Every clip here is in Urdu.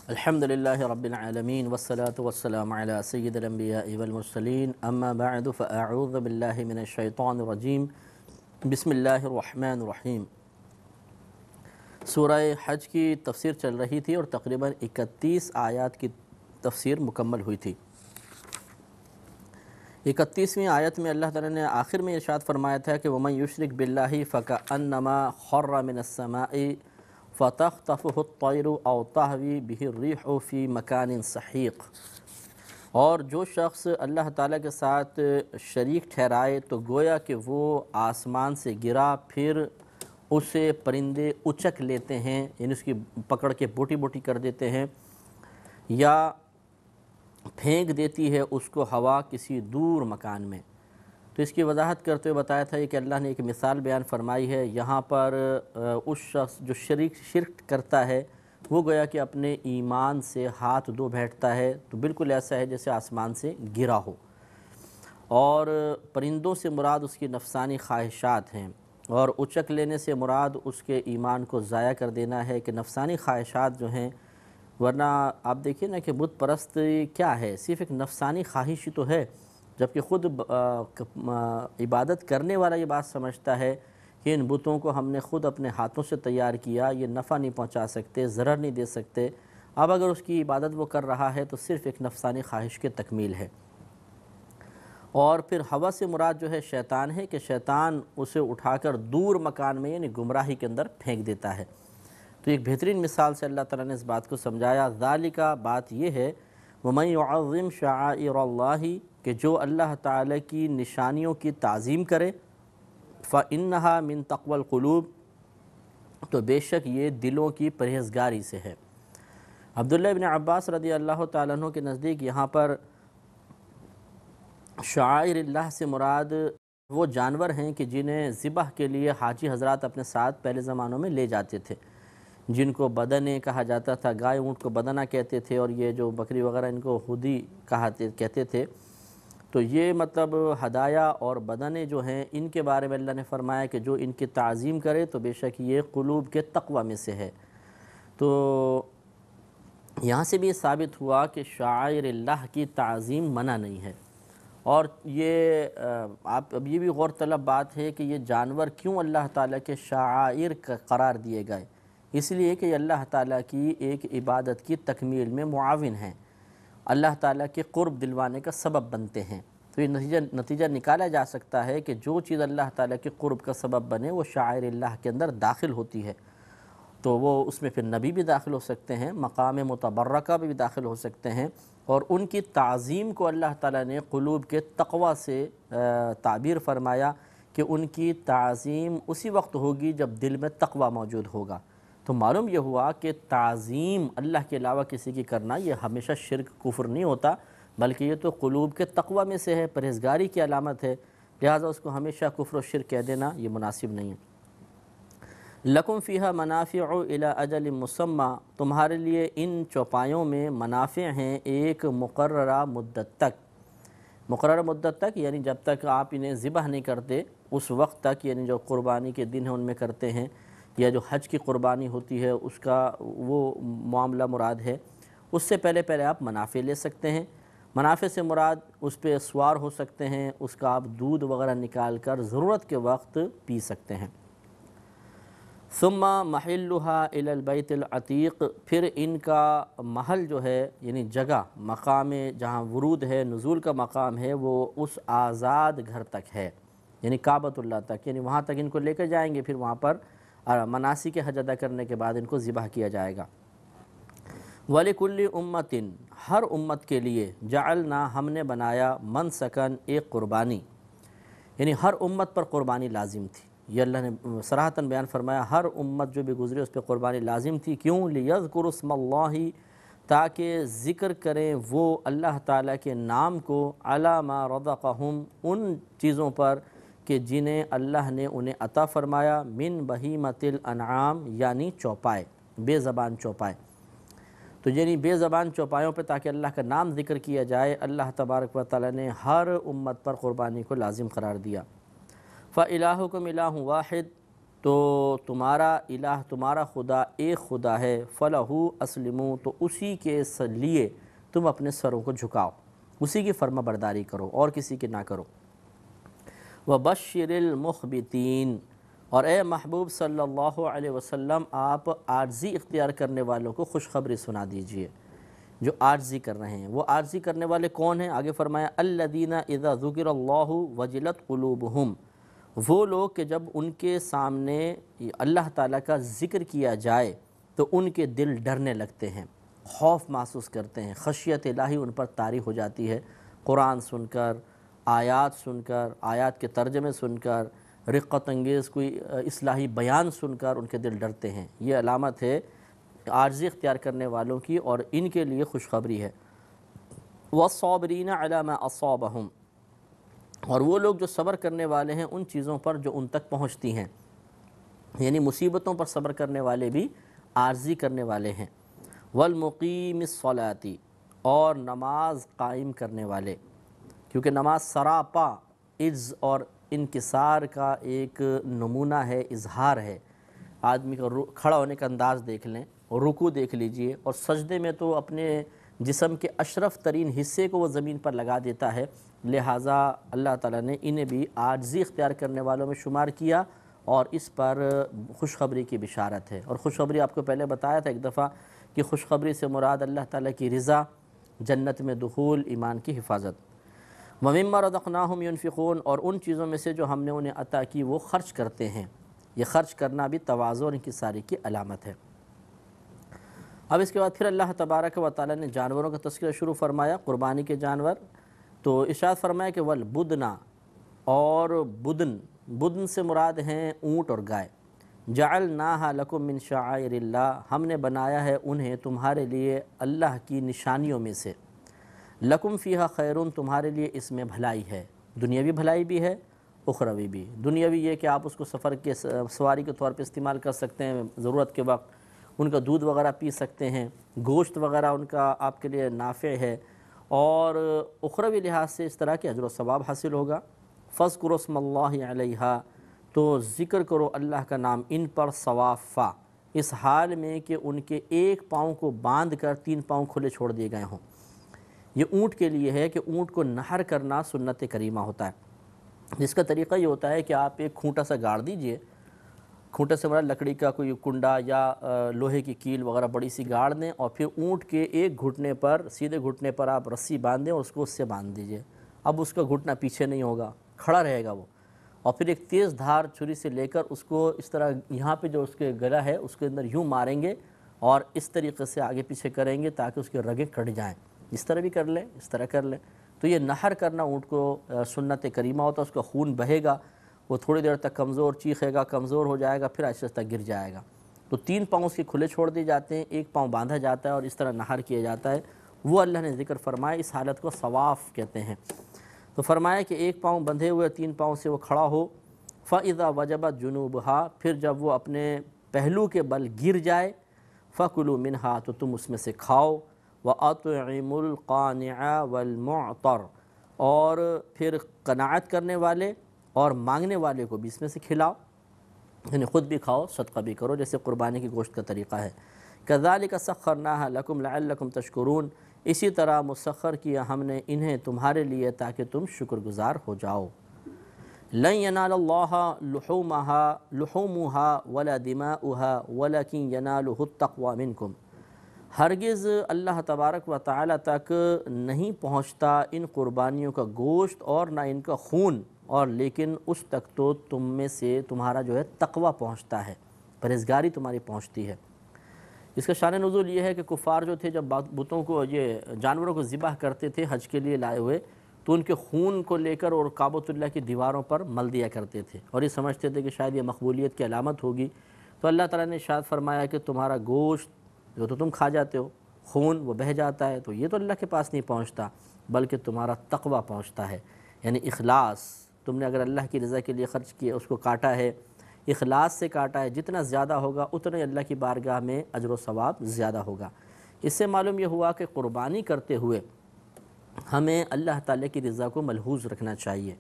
الحمدللہ رب العالمین والصلاة والسلام علی سید الانبیاء والمرسلین اما بعد فاعوذ باللہ من الشیطان الرجیم بسم اللہ الرحمن الرحیم۔ سورہ حج کی تفسیر چل رہی تھی اور تقریباً 31 آیات کی تفسیر مکمل ہوئی تھی۔ 31ویں آیت میں اللہ تعالیٰ نے آخر میں ارشاد فرمایا تھا کہ وَمَن يُشْرِكْ بِاللَّهِ فَكَأَنَّمَا خَرَّ مِنَ السَّمَاءِ فَتَخْطَفُهُ الطَّيْرُ أَوْ تَهْوِي بِهِ الرِّيحُ فِي مَكَانٍ سَحِيقٍ، اور جو شخص اللہ تعالیٰ کے ساتھ شریک ٹھہرائے تو گویا کہ وہ آسمان سے گرا پھر اسے پرندے اچک لیتے ہیں، یعنی اس کی پکڑ کے بوٹی بوٹی کر دیتے ہیں، یا پھینک دیتی ہے اس کو ہوا کسی دور مکان میں۔ تو اس کی وضاحت کرتے ہوئے بتایا تھا کہ اللہ نے ایک مثال بیان فرمائی ہے یہاں پر اس شخص جو شرک کرتا ہے وہ گویا کہ اپنے ایمان سے ہاتھ دھو بیٹھتا ہے، تو بالکل ایسا ہے جیسے آسمان سے گرا ہو، اور پرندوں سے مراد اس کی نفسانی خواہشات ہیں، اور اچک لینے سے مراد اس کے ایمان کو ضائع کر دینا ہے کہ نفسانی خواہشات جو ہیں، ورنہ آپ دیکھیے نا کہ بت پرست کیا ہے، صرف ایک نفسانی خواہش ہی تو ہے، جبکہ خود عبادت کرنے والا یہ بات سمجھتا ہے کہ ان بتوں کو ہم نے خود اپنے ہاتھوں سے تیار کیا، یہ نفع نہیں پہنچا سکتے، ضرر نہیں دے سکتے، اب اگر اس کی عبادت وہ کر رہا ہے تو صرف ایک نفسانی خواہش کی تکمیل ہے۔ اور پھر ہوا سے مراد جو ہے شیطان ہے کہ شیطان اسے اٹھا کر دور مکان میں یعنی گمراہی کے اندر پھینک دیتا ہے۔ تو ایک بہترین مثال سے اللہ تعالیٰ نے اس بات کو سمجھایا، ذالک بات یہ ہے وَمَن يُعَظِّمْ شَعَائِرَ اللَّهِ کہ جو اللہ تعالیٰ کی نشانیوں کی تعظیم کرے، فَإِنَّهَا مِن تَقْوَى الْقُلُوبِ تو بے شک یہ دلوں کی پرہیزگاری سے ہے۔ عبداللہ ابن عباس رضی اللہ تعالیٰ عنہ کے نزدیک یہاں پر شعائر اللہ سے مراد وہ جانور ہیں کہ جنہیں ذبح کے لیے حاجی حضرات اپنے ساتھ پہلے زمانوں میں لے جاتے تھے، جن کو بدنے کہا جاتا تھا، گائے اونٹ کو بدنہ کہتے تھے، اور یہ جو بکری وغیرہ ان کو ہدی کہتے تھے۔ تو یہ مطلب ہدایہ اور بدنے جو ہیں ان کے بارے میں اللہ نے فرمایا کہ جو ان کی تعظیم کرے تو بے شک یہ قلوب کے تقوی میں سے ہے۔ تو یہاں سے بھی یہ ثابت ہوا کہ شعائر اللہ کی تعظیم منع نہیں ہے، اور یہ آپ اب یہ بھی غور طلب بات ہے کہ یہ جانور کیوں اللہ تعالیٰ کے شعائر قرار دیے گئے، اس لیے کہ یہ اللہ تعالیٰ کی ایک عبادت کی تکمیل میں معاون ہیں، اللہ تعالیٰ کے قرب دلوانے کا سبب بنتے ہیں۔ تو یہ نتیجہ نکالا جا سکتا ہے کہ جو چیز اللہ تعالیٰ کے قرب کا سبب بنے وہ شعائر اللہ کے اندر داخل ہوتی ہے، تو وہ اس میں پھر نبی بھی داخل ہو سکتے ہیں، مقام متبرکہ بھی داخل ہو سکتے ہیں، اور ان کی تعظیم کو اللہ تعالیٰ نے قلوب کے تقوی سے تعبیر فرمایا کہ ان کی تعظیم اسی وقت ہوگی جب دل میں تقوی موجود ہوگا۔ تو معلوم یہ ہوا کہ تعظیم اللہ کے علاوہ کسی کی کرنا یہ ہمیشہ شرک کفر نہیں ہوتا، بلکہ یہ تو قلوب کے تقوی میں سے ہے، پرہیزگاری کی علامت ہے، لہٰذا اس کو ہمیشہ کفر و شرک کہہ دینا یہ مناسب نہیں ہے۔ لَكُمْ فِيهَا مَنَافِعُ إِلَىٰ أَجَلٍ مُّسَمًّى تمہارے لیے ان چوپایوں میں منافع ہیں ایک مقررہ مدت تک، مقررہ مدت تک یعنی جب تک آپ انہیں ذبح نہیں کرتے اس وقت تک، یعنی جو قربانی کے دن ہیں ان میں کرتے ہیں، یا جو حج کی قربانی ہوتی ہے اس کا وہ معاملہ مراد ہے، اس سے پہلے آپ منافع لے سکتے ہیں۔ منافع سے مراد اس پہ سوار ہو سکتے ہیں، اس کا آپ دودھ وغیرہ نکال کر ضرورت کے وقت پی سکتے ہیں۔ ثم محلها الى البیت العتیق پھر ان کا محل جو ہے یعنی جگہ، مقام جہاں ورود ہے، نزول کا مقام ہے، وہ اس آزاد گھر تک ہے، یعنی کعبۃ اللہ تک، یعنی وہاں تک ان کو لے کر جائیں گے، پھر وہاں پر مناسک حج ادا کرنے کے بعد ان کو ذبح کیا جائے گا۔ وَلِكُلِّ أُمَّةٍ ہر امت کے لیے جعلنا ہم نے بنایا منسکن ایک قربانی، یعنی ہر امت پر قربانی لازم تھی، یہ اللہ نے صراحتاً بیان فرمایا ہر امت جو بھی گزری اس پہ قربانی لازم تھی، کیوں؟ لِيَذْكُرُوا اسْمَ اللَّهِ تاکہ ذکر کریں وہ اللہ تعالیٰ کے نام کو، عَلَىٰ مَا رَزَقَهُمْ ان چیزوں پر کہ جنہیں اللہ نے انہیں عطا فرمایا، من بہیمۃ الانعام یعنی چوپائے، بے زبان چوپائے، تو یعنی بے زبان چوپایوں پہ تاکہ اللہ کا نام ذکر کیا جائے، اللہ تبارک و تعالیٰ نے ہر امت پر قربانی کو لازم قرار دیا۔ فَإِلَٰهُكُمْ إِلَٰهٌ وَاحِدٌ تو تمہارا الہ تمہارا خدا ایک خدا ہے، فَلَهُ أَسْلِمُوا، تو اسی کے لیے تم اپنے سروں کو جھکاؤ، اسی کی فرما برداری کرو اور کسی کی نہ کرو۔ وَبَشِّرِ الْمُخْبِتِينَ، اور اے محبوب صلی اللہ علیہ وسلم آپ عاجزی اختیار کرنے والوں کو خوشخبری سنا دیجئے، جو عاجزی کر رہے ہیں۔ وہ عاجزی کرنے والے کون ہیں؟ آگے فرمایا الَّذِينَ إِذَا ذُكِرَ اللَّهُ وَجِلَتْ قُلُوبُهُمْ، وہ لوگ کہ جب ان کے سامنے اللہ تعالیٰ کا ذکر کیا جائے تو ان کے دل ڈرنے لگتے ہیں، خوف محسوس کرتے ہیں، خشیت الہی ان پر طاری ہو جاتی ہے، قرآن سن کر، آیات سن کر، آیات کے ترجمے سن کر، رقت انگیز کوئی اصلاحی بیان سن کر ان کے دل ڈرتے ہیں۔ یہ علامت ہے عاجزی اختیار کرنے والوں کی، اور ان کے لیے خوشخبری ہے۔ وَالصَّابِرِينَ عَلَى مَا أَصَابَهُمْ، اور وہ لوگ جو صبر کرنے والے ہیں ان چیزوں پر جو ان تک پہنچتی ہیں، یعنی مصیبتوں پر صبر کرنے والے بھی عاجزی کرنے والے ہیں۔ وَالْمُقِيمِ الصَّلَاةِ، اور نماز قائم کرنے والے، کیونکہ نماز سراپا عجز اور انکسار کا ایک نمونہ ہے، اظہار ہے۔ آدمی کا کھڑا ہونے کا انداز دیکھ لیں، اور رکوع دیکھ لیجئے، اور سجدے میں تو اپنے جسم کے اشرف ترین حصے کو وہ زمین پر لگا دیتا ہے۔ لہٰذا اللہ تعالیٰ نے انہیں بھی عاجزی اختیار کرنے والوں میں شمار کیا، اور اس پر خوشخبری کی بشارت ہے۔ اور خوشخبری آپ کو پہلے بتایا تھا ایک دفعہ کہ خوشخبری سے مراد اللہ تعالیٰ کی رضا، جنت میں دخول، ایمان کی حفاظت۔ وَمِمَّا رَزَقْنَاهُمْ يُنْفِقُونَ، اور ان چیزوں میں سے جو ہم نے انہیں عطا کی وہ خرچ کرتے ہیں۔ یہ خرچ کرنا بھی تواضع اور انکساری کی علامت ہے۔ اب اس کے بعد پھر اللہ تبارک و تعالیٰ نے جانوروں کا تذکرہ شروع فرمایا، قربانی کے جانور۔ تو ارشاد فرمایا کہ وَالْبُدْنَ، اور بدن سے مراد ہیں اونٹ اور گائے۔ جَعَلْنَاهَا لَكُم مِّن شَعَائِرِ اللَّهِ، ہم نے بنایا ہے انہیں تمہارے لیے اللہ کی نشانیوں میں سے۔ لَكُمْ فِيهَا خَيْرٌ، تمہارے لیے اس میں بھلائی ہے، دنیاوی بھلائی بھی ہے، اخروی بھی۔ دنیاوی یہ کہ آپ اس کو سفر کے سواری کے طور پہ استعمال کر سکتے ہیں، ضرورت کے وقت ان کا دودھ وغیرہ پی سکتے ہیں، گوشت وغیرہ ان کا آپ کے لیے نافع ہے، اور اخروی لحاظ سے اس طرح کے اجر و ثواب حاصل ہوگا۔ فَاذْكُرُوا اسْمَ اللَّهِ عَلَيْهَا، تو ذکر کرو اللہ کا نام ان پر صوافا، اس حال میں کہ ان کے ایک پاؤں کو باندھ کر تین پاؤں کھلے چھوڑ دیے گئے ہوں۔ یہ اونٹ کے لیے ہے کہ اونٹ کو نہر کرنا سنت کریمہ ہوتا ہے، جس کا طریقہ یہ ہوتا ہے کہ آپ ایک کھونٹا سا گاڑ دیجئے، کھونٹے سے مراد لکڑی کا کوئی کنڈا یا لوہے کی کیل وغیرہ بڑی سی گاڑ دیں، اور پھر اونٹ کے ایک گھٹنے پر، سیدھے گھٹنے پر آپ رسی باندھ دیں اور اس کو اس سے باندھ دیجئے۔ اب اس کا گھٹنا پیچھے نہیں ہوگا، کھڑا رہے گا وہ، اور پھر ایک تیز دھار چھری سے لے کر اس کو اس طرح یہاں پہ جو اس کے گلا ہے اس کے اندر یوں ماریں گے، اور اس طریقے سے آگے پیچھے کریں گے تاکہ اس کے رگیں کٹ جائیں۔ اس طرح بھی کر لیں، اس طرح کر لیں۔ تو یہ نہر کرنا اونٹ کو سنت کریمہ ہوتا ہے، اس کا خون بہے گا، وہ تھوڑی دیر تک کمزور چیخے گا، کمزور ہو جائے گا، پھر آہستہ آہستہ گر جائے گا۔ تو تین پاؤں اس کے کھلے چھوڑ دیے جاتے ہیں، ایک پاؤں باندھا جاتا ہے اور اس طرح نہر کیا جاتا ہے۔ وہ اللہ نے ذکر فرمایا، اس حالت کو صواف کہتے ہیں۔ تو فرمایا کہ ایک پاؤں بندھے ہوئے تین پاؤں سے وہ کھڑا ہو، فَإِذَا وَجَبَتْ جُنُوبُهَا، پھر جب وہ اپنے پہلو کے بل گر جائے، فَكُلُوا مِنْهَا، تو تم اس میں سے کھاؤ، وَأَطْعِمُوا الْقَانِعَ وَالْمُعْطَرَ، اور پھر قناعت کرنے والے اور مانگنے والے کو بھی اس میں سے کھلاؤ، یعنی خود بھی کھاؤ، صدقہ بھی کرو، جیسے قربانی کی گوشت کا طریقہ ہے۔ كَذَلِكَ سَخَّرْنَاهَا لَكُمْ لَعَلَّكُمْ تَشْكُرُونَ، اسی طرح مسخر کیا ہم نے انہیں تمہارے لیے تاکہ تم شکر گزار ہو جاؤ۔ لَن يَنَالَ اللَّهَ لُحُومُهَا وَلَا دِمَاؤُهَا وَلَكِنْ يَنَالُهُ التَّقْوَى مِنْكُمْ، ہرگز اللہ تبارک و تعالی تک نہیں پہنچتا ان قربانیوں کا گوشت اور نہ ان کا خون، اور لیکن اس تک تو تم میں سے تمہارا جو ہے تقوی پہنچتا ہے، پرہیزگاری تمہاری پہنچتی ہے۔ اس کا شان نزول یہ ہے کہ کفار جو تھے جب بتوں کو، یہ جانوروں کو ذبح کرتے تھے حج کے لیے لائے ہوئے، تو ان کے خون کو لے کر اور کعبۃ اللہ کی دیواروں پر مل دیا کرتے تھے، اور یہ سمجھتے تھے کہ شاید یہ مقبولیت کی علامت ہوگی۔ تو اللہ تعالیٰ نے ارشاد فرمایا کہ تمہارا گوشت جو تو تم کھا جاتے ہو، خون وہ بہہ جاتا ہے، تو یہ تو اللہ کے پاس نہیں پہنچتا، بلکہ تمہارا تقوی پہنچتا ہے، یعنی اخلاص۔ تم نے اگر اللہ کی رضا کے لیے خرچ کیا، اس کو کاٹا ہے، اخلاص سے کاٹا ہے، جتنا زیادہ ہوگا اتنا اللہ کی بارگاہ میں اجر و ثواب زیادہ ہوگا۔ اس سے معلوم یہ ہوا کہ قربانی کرتے ہوئے ہمیں اللہ تعالیٰ کی رضا کو ملحوظ رکھنا چاہیے،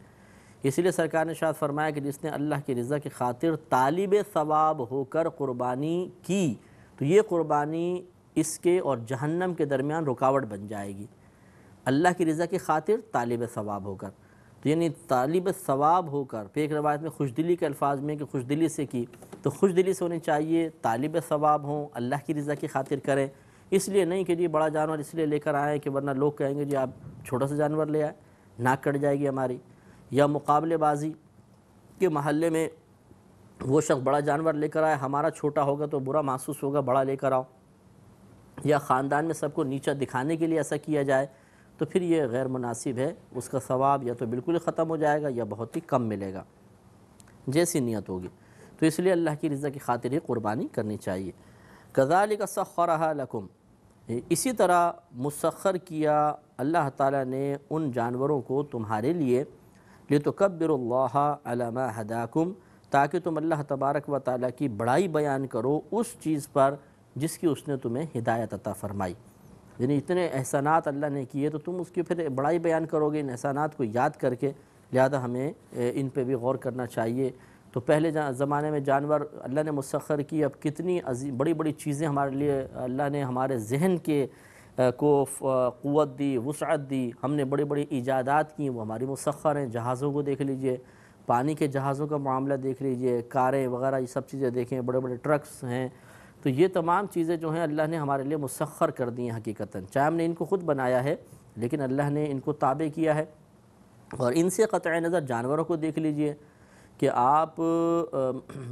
اسی لیے سرکار نے ارشاد فرمایا کہ جس نے اللہ کی رضا کی خاطر طالب ثواب ہو کر قربانی کی تو یہ قربانی اس کے اور جہنم کے درمیان رکاوٹ بن جائے گی۔ اللہ کی رضا کی خاطر طالب ثواب ہو کر، تو یعنی طالب ثواب ہو کر، پھر ایک روایت میں خوش دلی کے الفاظ میں کہ خوش دلی سے کی، تو خوش دلی سے ہونی چاہیے، طالب ثواب ہوں، اللہ کی رضا کی خاطر کریں، اس لیے نہیں کہ جی بڑا جانور اس لیے لے کر آئیں کہ ورنہ لوگ کہیں گے جی آپ چھوٹا سا جانور لے آئے، ناک کٹ جائے گی ہماری، یا مقابلے بازی کے محلے میں وہ شخص بڑا جانور لے کر آئے، ہمارا چھوٹا ہوگا تو برا محسوس ہوگا، بڑا لے کر آؤ، یا خاندان میں سب کو نیچا دکھانے کے لیے ایسا کیا جائے، تو پھر یہ غیر مناسب ہے، اس کا ثواب یا تو بالکل ہی ختم ہو جائے گا یا بہت ہی کم ملے گا جیسی نیت ہوگی۔ تو اس لیے اللہ کی رضا کی خاطر ہی قربانی کرنی چاہیے۔ كَذَلِكَ سَخَّرَهَا لَكُمْ، اسی طرح مسخر کیا اللہ تعالیٰ نے ان جانوروں کو تمہارے لیے، لِتُكَبِّرُوا اللَّهَ عَلَى مَا هَدَاكُمْ، تاکہ تم اللہ تبارک و تعالیٰ کی بڑائی بیان کرو اس چیز پر جس کی اس نے تمہیں ہدایت عطا فرمائی۔ یعنی اتنے احسانات اللہ نے کیے تو تم اس کی پھر بڑائی بیان کرو گے ان احسانات کو یاد کر کے، لہذا ہمیں ان پہ بھی غور کرنا چاہیے۔ تو پہلے زمانے میں جانور اللہ نے مسخر کی، اب کتنی بڑی بڑی چیزیں ہمارے لیے اللہ نے ہمارے ذہن کے کو قوت دی، وسعت دی، ہم نے بڑی بڑی ایجادات کی، وہ ہماری مسخر ہیں۔ جہازوں کو دیکھ لیجئے، پانی کے جہازوں کا معاملہ دیکھ لیجئے، کاریں وغیرہ یہ سب چیزیں دیکھیں، بڑے بڑے ٹرکس ہیں، تو یہ تمام چیزیں جو ہیں اللہ نے ہمارے لیے مسخر کر دی ہیں حقیقتاً، چاہے ہم نے ان کو خود بنایا ہے لیکن اللہ نے ان کو تابع کیا ہے۔ اور ان سے قطع نظر جانوروں کو دیکھ لیجئے کہ آپ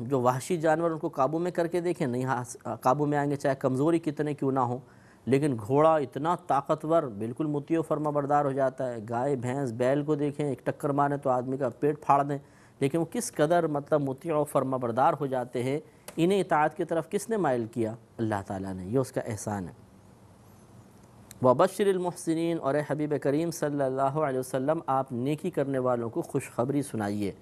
جو وحشی جانور ان کو قابو میں کر کے دیکھیں، نہیں قابو میں آئیں گے چاہے کمزوری کتنے کیوں نہ ہوں، لیکن گھوڑا اتنا طاقتور، بالکل مطیع و فرما بردار ہو جاتا ہے۔ گائے بھینس بیل کو دیکھیں، ایک ٹکر ماریں تو آدمی کا پیٹ پھاڑ دیں، لیکن وہ کس قدر مطیع و فرما بردار ہو جاتے ہیں۔ انہیں اطاعت کی طرف کس نے مائل کیا؟ اللہ تعالیٰ نے، یہ اس کا احسان ہے۔ وَبَشِّرِ الْمُحْسِنِينَ، اور اے حبیب کریم صلی اللہ علیہ وسلم آپ نیکی کرنے والوں کو خوشخبری سنائیے۔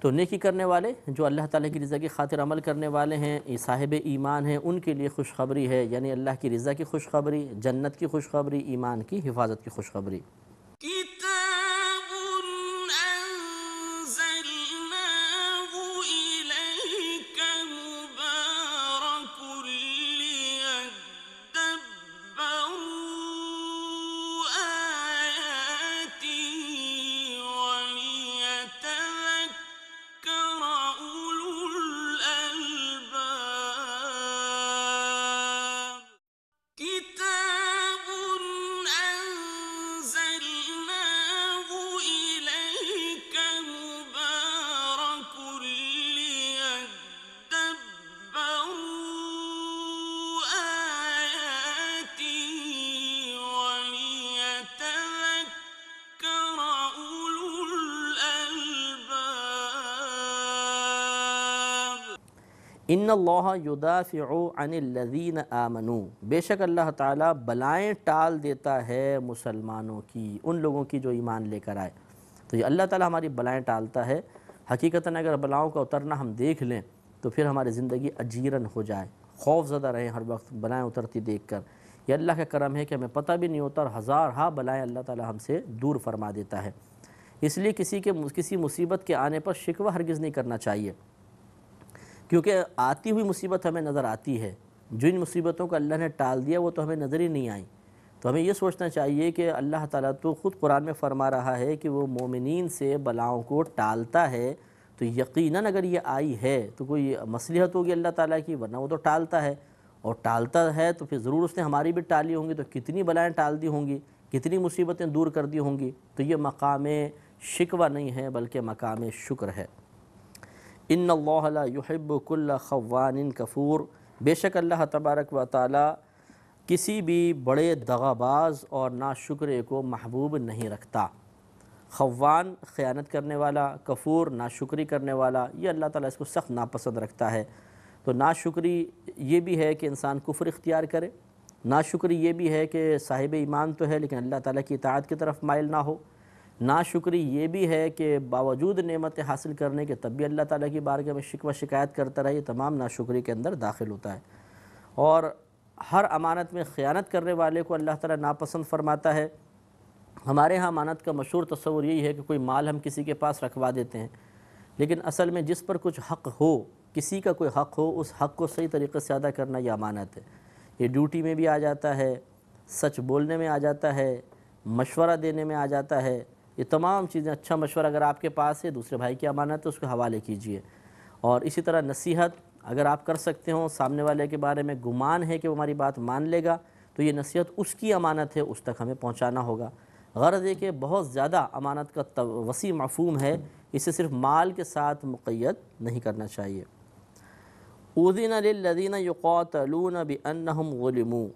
تو نیکی کرنے والے جو اللہ تعالیٰ کی رضا کی خاطر عمل کرنے والے ہیں، صاحب ایمان ہیں، ان کے لیے خوشخبری ہے، یعنی اللہ کی رضا کی خوشخبری، جنت کی خوشخبری، ایمان کی حفاظت کی خوشخبری۔ ان اللہ یدافع عن الذین آمنوا، بے شک اللہ تعالیٰ بلائیں ٹال دیتا ہے مسلمانوں کی، ان لوگوں کی جو ایمان لے کر آئے۔ تو یہ اللہ تعالیٰ ہماری بلائیں ٹالتا ہے۔ حقیقتاً اگر بلاؤں کا اترنا ہم دیکھ لیں تو پھر ہماری زندگی اجیرن ہو جائے، خوف زدہ رہیں ہر وقت بلائیں اترتی دیکھ کر۔ یہ اللہ کا کرم ہے کہ ہمیں پتہ بھی نہیں ہوتا اور ہزارہا بلائیں اللہ تعالیٰ ہم سے دور فرما دیتا ہے۔ اس لیے کسی مصیبت کے آنے پر شکوہ ہرگز نہیں کرنا چاہیے، کیونکہ آتی ہوئی مصیبت ہمیں نظر آتی ہے، جن مصیبتوں کو اللہ نے ٹال دیا وہ تو ہمیں نظر ہی نہیں آئیں۔ تو ہمیں یہ سوچنا چاہیے کہ اللہ تعالیٰ تو خود قرآن میں فرما رہا ہے کہ وہ مومنین سے بلاؤں کو ٹالتا ہے، تو یقیناً اگر یہ آئی ہے تو کوئی مصلحت ہوگی اللہ تعالیٰ کی، ورنہ وہ تو ٹالتا ہے، اور ٹالتا ہے تو پھر ضرور اس نے ہماری بھی ٹالی ہوں گی، تو کتنی بلائیں ٹال دی ہوں گی، کتنی مصیبتیں دور کر دی ہوں گی۔ تو یہ مقام شکوہ نہیں ہے بلکہ مقام شکر ہے۔ ان اللہ لا یحب کل خوان کفور، بے شک اللہ تبارک و تعالی کسی بھی بڑے دغاباز اور ناشکرے کو محبوب نہیں رکھتا۔ خوان خیانت کرنے والا، کفور ناشکری کرنے والا، یہ اللہ تعالیٰ اس کو سخت ناپسند رکھتا ہے۔ تو ناشکری یہ بھی ہے کہ انسان کفر اختیار کرے، ناشکری یہ بھی ہے کہ صاحب ایمان تو ہے لیکن اللہ تعالیٰ کی اطاعت کی طرف مائل نہ ہو، ناشکری یہ بھی ہے کہ باوجود نعمت حاصل کرنے کے تب بھی اللہ تعالیٰ کی بارگاہ میں شکوہ شکایت کرتا رہے، یہ تمام ناشکری کے اندر داخل ہوتا ہے۔ اور ہر امانت میں خیانت کرنے والے کو اللہ تعالیٰ ناپسند فرماتا ہے، ہمارے ہاں امانت کا مشہور تصور یہی ہے کہ کوئی مال ہم کسی کے پاس رکھوا دیتے ہیں، لیکن اصل میں جس پر کچھ حق ہو، کسی کا کوئی حق ہو، اس حق کو صحیح طریقے سے ادا کرنا یہ امانت ہے۔ یہ ڈیوٹی میں بھی آ جاتا ہے، سچ بولنے میں آ جاتا ہے، مشورہ دینے میں آ جاتا ہے، یہ تمام چیزیں۔ اچھا مشورہ اگر آپ کے پاس ہے، دوسرے بھائی کی امانت ہے، اس کو حوالے کیجئے۔ اور اسی طرح نصیحت اگر آپ کر سکتے ہوں، سامنے والے کے بارے میں گمان ہے کہ وہ ہماری بات مان لے گا، تو یہ نصیحت اس کی امانت ہے، اس تک ہمیں پہنچانا ہوگا۔ غرض یہ کہ بہت زیادہ امانت کا وسیع مفہوم ہے، اسے صرف مال کے ساتھ مقید نہیں کرنا چاہیے۔ اُذِنَ لِلَّذِينَ يُقَاتَلُونَ بِأَنَّهُمْ ظُلِمُوا،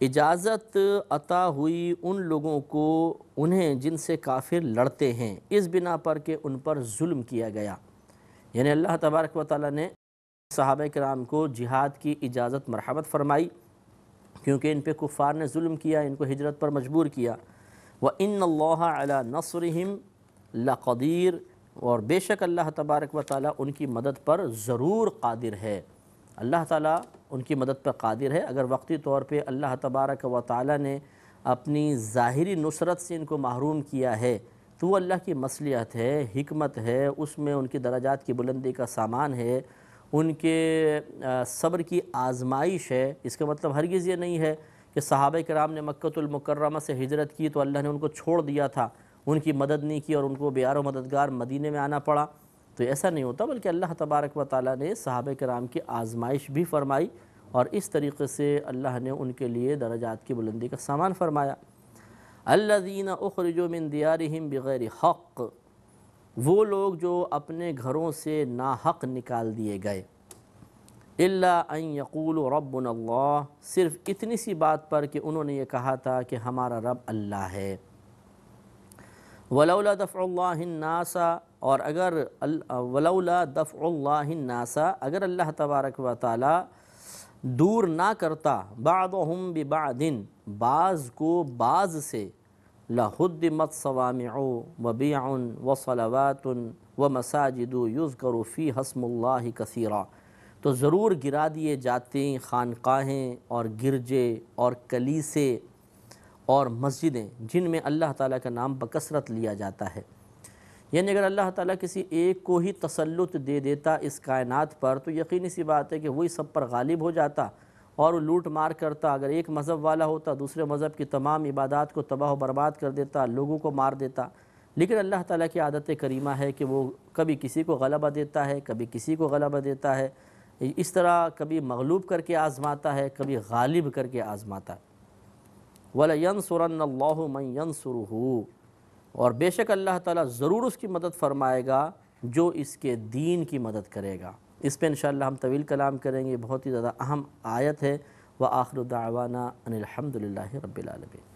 اجازت عطا ہوئی ان لوگوں کو انہیں جن سے کافر لڑتے ہیں، اس بنا پر کہ ان پر ظلم کیا گیا۔ یعنی اللہ تبارک و تعالیٰ نے صحابہ کرام کو جہاد کی اجازت مرحمت فرمائی، کیونکہ ان پہ کفار نے ظلم کیا، ان کو ہجرت پر مجبور کیا۔ وَإِنَّ اللَّهَ عَلَى نَصْرِهِمْ لَقَدِيرٌ، اور بے شک اللہ تبارک و تعالیٰ ان کی مدد پر ضرور قادر ہے۔ اللہ تعالیٰ ان کی مدد پر قادر ہے۔ اگر وقتی طور پہ اللہ تبارک و تعالیٰ نے اپنی ظاہری نصرت سے ان کو محروم کیا ہے، تو وہ اللہ کی مصلحت ہے، حکمت ہے، اس میں ان کی درجات کی بلندی کا سامان ہے، ان کے صبر کی آزمائش ہے۔ اس کا مطلب ہرگز یہ نہیں ہے کہ صحابہ کرام نے مکہ المکرمہ سے ہجرت کی تو اللہ نے ان کو چھوڑ دیا تھا، ان کی مدد نہیں کی اور ان کو بیار و مددگار مدینے میں آنا پڑا، تو ایسا نہیں ہوتا، بلکہ اللہ تبارک و تعالیٰ نے صحابہ کرام کی آزمائش بھی فرمائی، اور اس طریقے سے اللہ نے ان کے لیے درجات کی بلندی کا سامان فرمایا۔ الذین اخرجوا من دیارہم بغیر حق، وہ لوگ جو اپنے گھروں سے ناحق نکال دیے گئے، الا ان یقولوا ربنا اللہ، صرف اتنی سی بات پر کہ انہوں نے یہ کہا تھا کہ ہمارا رب اللہ ہے۔ ولولا دفع اللہ الناس، اور اگر ولولا دفع اللہ الناس، اگر اللہ تبارک و تعالی دور نہ کرتا بعضهم ببعض، بعض کو بعض سے، لہدمت صوامع وبیع وصلوات ومساجد یذکر فیہا اسم اللہ کثیرا، تو ضرور گرا دیے جاتے خانقاہیں اور گرجے اور کلیسے اور مسجدیں جن میں اللہ تعالیٰ کا نام بکثرت لیا جاتا ہے۔ یعنی اگر اللہ تعالیٰ کسی ایک کو ہی تسلط دے دیتا اس کائنات پر، تو یقینی سی بات ہے کہ وہی سب پر غالب ہو جاتا اور وہ لوٹ مار کرتا۔ اگر ایک مذہب والا ہوتا، دوسرے مذہب کی تمام عبادات کو تباہ و برباد کر دیتا، لوگوں کو مار دیتا۔ لیکن اللہ تعالیٰ کی عادت کریمہ ہے کہ وہ کبھی کسی کو غلبہ دیتا ہے، کبھی کسی کو غلبہ دیتا ہے، اس طرح کبھی مغلوب کر کے آزماتا ہے، کبھی غالب کر کے آزماتا ہے۔ وَلَيَنْصُرَنَّ اللَّهُ مَنْ يَنْصُرُهُ، اور بے شک اللہ تعالیٰ ضرور اس کی مدد فرمائے گا جو اس کے دین کی مدد کرے گا۔ اس پہ انشاءاللہ ہم طویل کلام کریں گے، بہت ہی زیادہ اہم آیت ہے۔ وآخر دعوانا ان الحمد للہ رب العالمین۔